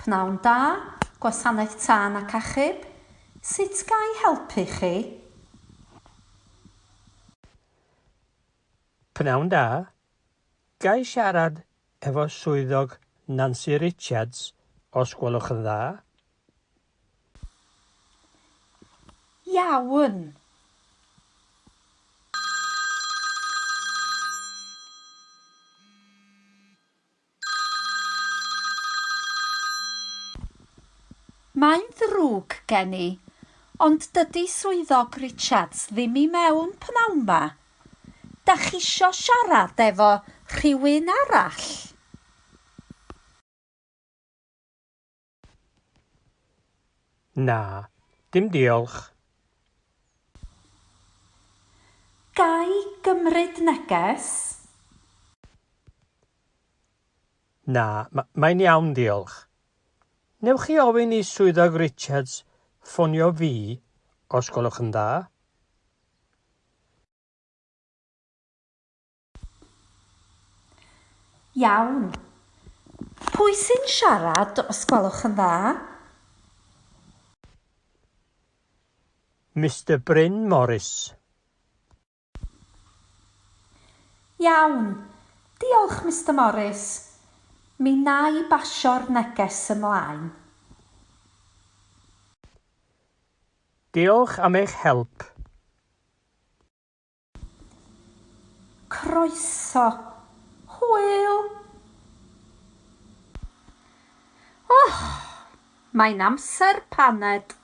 Pnawn da, gwasanaeth tân ac achub. Sut ga i helpu chi? Pnawn da, ga i siarad efo swyddog Nancy Richards os gwelwch yn dda? Iawn. Mae'n ddrwg gen i, ond dydy swyddog Richards ddim i mewn pnawn 'ma. Dach chi isio siarad efo rhywun arall? Na, dim diolch. Ga i gymryd neges? Na, mae'n iawn diolch. Newch chi ofyn i swyddog Richards ffonio fi os gwelwch yn dda? Iawn. Pwy sy'n siarad os gwelwch yn dda? Mr Bryn Morris. Iawn. Diolch, Mr Morris. Mi wna i basio'r neges ymlaen. Diolch am eich help. Croeso. Hwyl. Mae'n amser paned.